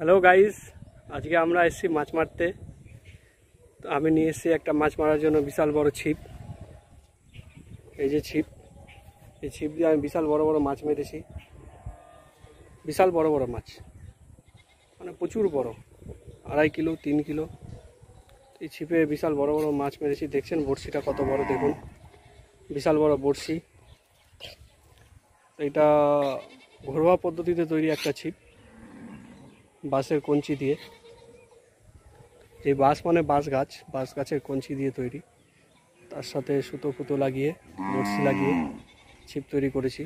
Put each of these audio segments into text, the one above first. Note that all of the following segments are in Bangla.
হ্যালো গাইস, আজকে আমরা এসেছি মাছ মারতে। তো আমি নিয়ে এসেছি একটা মাছ মারার জন্য বিশাল বড় ছিপ। এই যে ছিপ, এই ছিপ দিয়ে আমি বিশাল বড় বড় মাছ মেরেছি। বিশাল বড় বড় মাছ, মানে প্রচুর বড়, 2.5 কিলো 3 কিলো। এই ছিপে বিশাল বড় বড় মাছ মেরেছি। দেখছেন বড়শিটা কত বড়, দেখুন বিশাল বড় বড়শি। এটা ঘরোয়া পদ্ধতিতে তৈরি একটা ছিপ, বাঁশের কঞ্চি দিয়ে। এই বাঁশ মানে বাঁশ গাছের কঞ্চি দিয়ে তৈরি। তার সাথে সুতো ফুতো লাগিয়ে, বড়শি লাগিয়ে ছিপ তৈরি করেছি।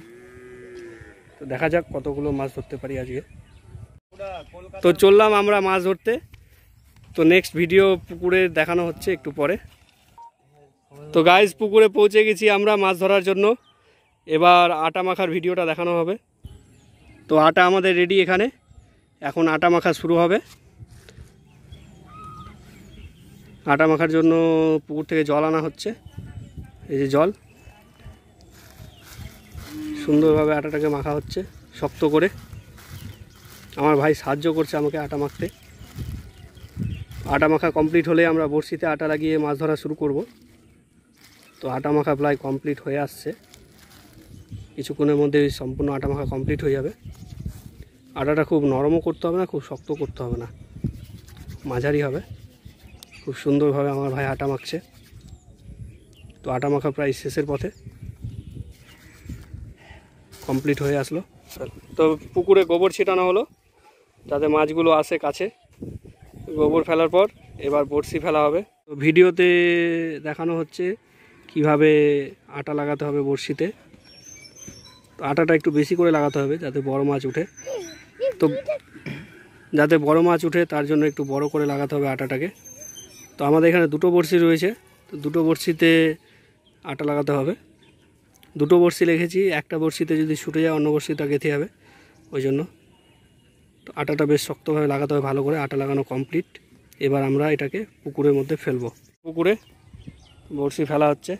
তো দেখা যাক কতগুলো মাছ ধরতে পারি আজকে। তো চললাম আমরা মাছ ধরতে। তো নেক্সট ভিডিও পুকুরে দেখানো হচ্ছে একটু পরে। তো গাইস, পুকুরে পৌঁছে গেছি আমরা মাছ ধরার জন্য। এবার আটা মাখার ভিডিওটা দেখানো হবে। তো আটা আমাদের রেডি এখানে, এখন আটা মাখা শুরু হবে। আটা মাখার জন্য পুকুর থেকে জল আনা হচ্ছে। এই যে জল, সুন্দরভাবে আটাটাকে মাখা হচ্ছে শক্ত করে। আমার ভাই সাহায্য করছে আমাকে আটা মাখতে। আটা মাখা কমপ্লিট হলে আমরা বড়শিতে আটা লাগিয়ে মাছ ধরা শুরু করব। তো আটা মাখা প্রায় কমপ্লিট হয়ে আসছে, কিছুক্ষণের মধ্যে সম্পূর্ণ আটা মাখা কমপ্লিট হয়ে যাবে। আটাটা খুব নরমও করতে হবে না, খুব শক্ত করতে হবে না, মাঝারি হবে। খুব সুন্দরভাবে আমার ভাই আটা মাখছে। তো আটা মাখা প্রায় শেষের পথে, কমপ্লিট হয়ে আসলো। তো পুকুরে গোবর ছিটানো হলো যাতে মাছগুলো আসে কাছে। গোবর ফেলার পর এবার বড়শি ফেলা হবে। তো ভিডিওতে দেখানো হচ্ছে কিভাবে আটা লাগাতে হবে বড়শিতে। তো আটাটা একটু বেশি করে লাগাতে হবে যাতে বড় মাছ উঠে। তো যাতে বড় মাছ উঠে তার জন্য একটু বড় করে লাগাতে হবে আটাটাকে। তো আমাদের এখানে দুটো বড়শি রয়েছে, তো দুটো বড়শিতে আটা লাগাতে হবে। দুটো বড়শি রেখেছি, একটা বড়শিতে যদি ছুটে যায় অন্য বড়শিটা গেঁথে যাবে, ওই জন্য। তো আটাটা বেশ শক্তভাবে লাগাতে হবে ভালো করে। আটা লাগানো কমপ্লিট। এবার আমরা এটাকে পুকুরের মধ্যে ফেলবো। পুকুরে বড়শি ফেলা হচ্ছে।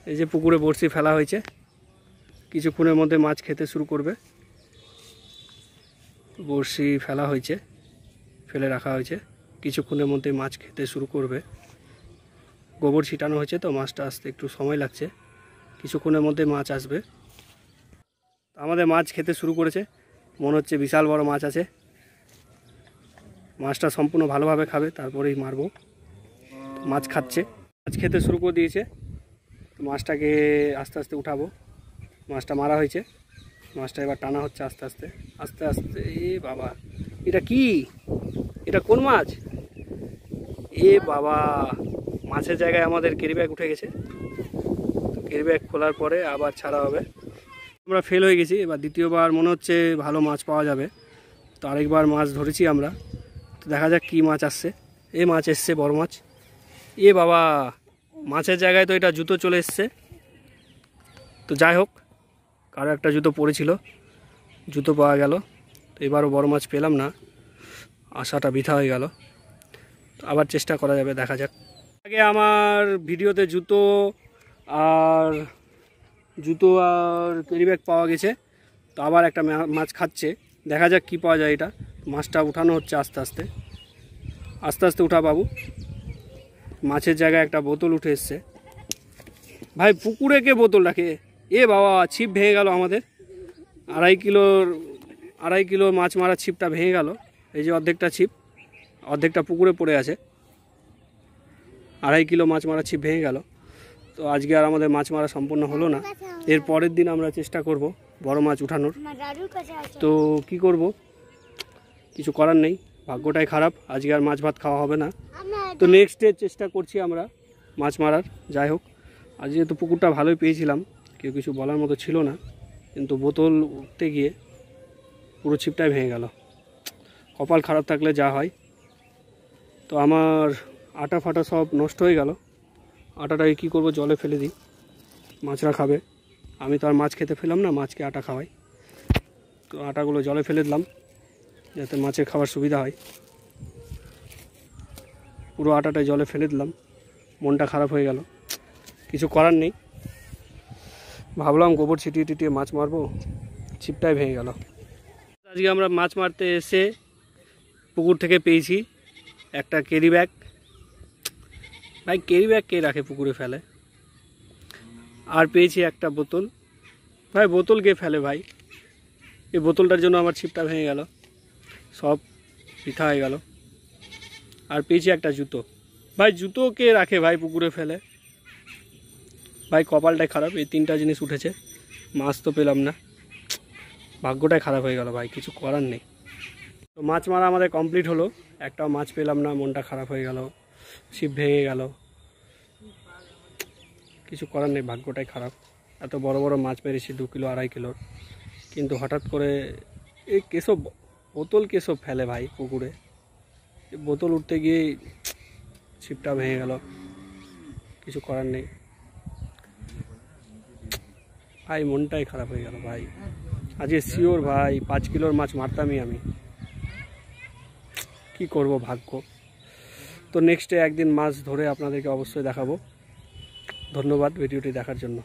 এই যে পুকুরে বড়শি ফেলা হয়েছে, কিছুক্ষণের মধ্যে মাছ খেতে শুরু করবে। বড়শি ফেলা হয়েছে, ফেলে রাখা হয়েছে, কিছুক্ষণের মধ্যে মাছ খেতে শুরু করবে। গোবর ছিটানো হয়েছে তো মাছটা আসতে একটু সময় লাগছে, কিছুক্ষণের মধ্যে মাছ আসবে। আমাদের মাছ খেতে শুরু করেছে, মনে হচ্ছে বিশাল বড় মাছ আছে। মাছটা সম্পূর্ণ ভালোভাবে খাবে, তারপরেই মারবো। মাছ খাচ্ছে, মাছ খেতে শুরু করে দিয়েছে। মাছটাকে আস্তে আস্তে উঠাবো। মাছটা মারা হয়েছে, মাছটা এবার টানা হচ্ছে আস্তে আস্তে আস্তে আস্তে। এ বাবা, এটা কি? এটা কোন মাছ? এ বাবা, মাছের জায়গায় আমাদের ক্যারি ব্যাগ উঠে গেছে। তো ক্যারি ব্যাগ খোলার পরে আবার ছাড়া হবে। আমরা ফেল হয়ে গেছি, এবার দ্বিতীয়বার মনে হচ্ছে ভালো মাছ পাওয়া যাবে। তো আরেকবার মাছ ধরেছি আমরা। তো দেখা যাক কী মাছ আসছে। এ মাছ এসছে, বড় মাছ। এ বাবা, মাছের জায়গায় তো এটা জুতো চলে এসছে। তো যাই হোক, কারো একটা জুতো পড়েছিল, জুতো পাওয়া গেল। তো এবারও বড় মাছ পেলাম না, আশাটা বৃথা হয়ে গেল। তো আবার চেষ্টা করা যাবে, দেখা যাক। আগে আমার ভিডিওতে জুতো আর ক্যারি ব্যাগ পাওয়া গেছে। তো আবার একটা মাছ খাচ্ছে, দেখা যাক কি পাওয়া যায়। এটা মাছটা উঠানো হচ্ছে আস্তে আস্তে আস্তে আস্তে। উঠা বাবু। মাছের জায়গায় একটা বোতল উঠে এসছে। ভাই, পুকুরে কে বোতল রাখে? এ বাবা, ছিপ ভেঙে গেল আমাদের। 2.5 কিলো মাছ মারা ছিপটা ভেঙে গেল। এই যে অর্ধেকটা ছিপ, অর্ধেকটা পুকুরে পড়ে আছে। 2.5 কিলো মাছ মারা ছিপ ভেঙে গেল। তো আজকে আর আমাদের মাছ মারা সম্পূর্ণ হলো না। এর পরের দিন আমরা চেষ্টা করব বড় মাছ উঠানোর। তো কি করব, কিছু করার নেই, ভাগ্যটাই খারাপ। আজকে আর মাছ ভাত খাওয়া হবে না। তো নেক্সট ডে চেষ্টা করছি আমরা মাছ মারার। যাই হোক, আজ যেহেতু পুকুরটা ভালোই পেয়েছিলাম, কেউ কিছু বলার মতো ছিল না, কিন্তু বোতল উঠতে গিয়ে পুরো ছিপটাই ভেঙে গেল। কপাল খারাপ থাকলে যা হয়। তো আমার আটা ফাটা সব নষ্ট হয়ে গেল। আটাটাকে কী করব, জলে ফেলে দিই, মাছরা খাবে। আমি তো আর মাছ খেতে ফেলাম না, মাছকে আটা খাওয়াই। তো আটাগুলো জলে ফেলে দিলাম যাতে মাছের খাবার সুবিধা হয়। পুরো আটাটাই জলে ফেলে দিলাম, মনটা খারাপ হয়ে গেল। কিছু করার নেই, ভাবলাম গোবর ছিটিয়ে টিটিয়ে মাছ মারবো, ছিপটাই ভেঙে গেল। আজকে আমরা মাছ মারতে এসে পুকুর থেকে পেয়েছি একটা ক্যারি ব্যাগ। ভাই ক্যারি ব্যাগ কে রাখে পুকুরে ফেলে। আর পেয়েছি একটা বোতল। ভাই বোতল কে ফেলে ভাই? এই বোতলটার জন্য আমার ছিপটা ভেঙে গেল, সব বৃথা হয়ে গেল। আর পেয়েছি একটা জুতো। ভাই জুতো কে রাখে ভাই পুকুরে ফেলে? ভাই কপালটাই খারাপ, এই 3টা জিনিস উঠেছে, মাছ তো পেলাম না, ভাগ্যটাই খারাপ হয়ে গেল ভাই, কিছু করার নেই। তো মাছ মারা আমাদের কমপ্লিট হলো, একটাও মাছ পেলাম না, মনটা খারাপ হয়ে গেল, ছিপ ভেঙে গেল, কিছু করার নেই, ভাগ্যটাই খারাপ। এত বড় বড় মাছ মেরেছি 2 কিলো 2.5 কিলোর, কিন্তু হঠাৎ করে এই কেসব বোতল কেসব ফেলে ভাই পুকুরে। বোতল উঠতে গিয়ে ছিপটা ভেঙে গেল, কিছু করার নেই ভাই, মনটাই খারাপ হয়ে গেল ভাই। আজকে শিওর ভাই 5 কিলোর মাছ মারতামই আমি, কি করব ভাগ্য। তো নেক্সটে একদিন মাছ ধরে আপনাদেরকে অবশ্যই দেখাবো। ধন্যবাদ ভিডিওটি দেখার জন্য।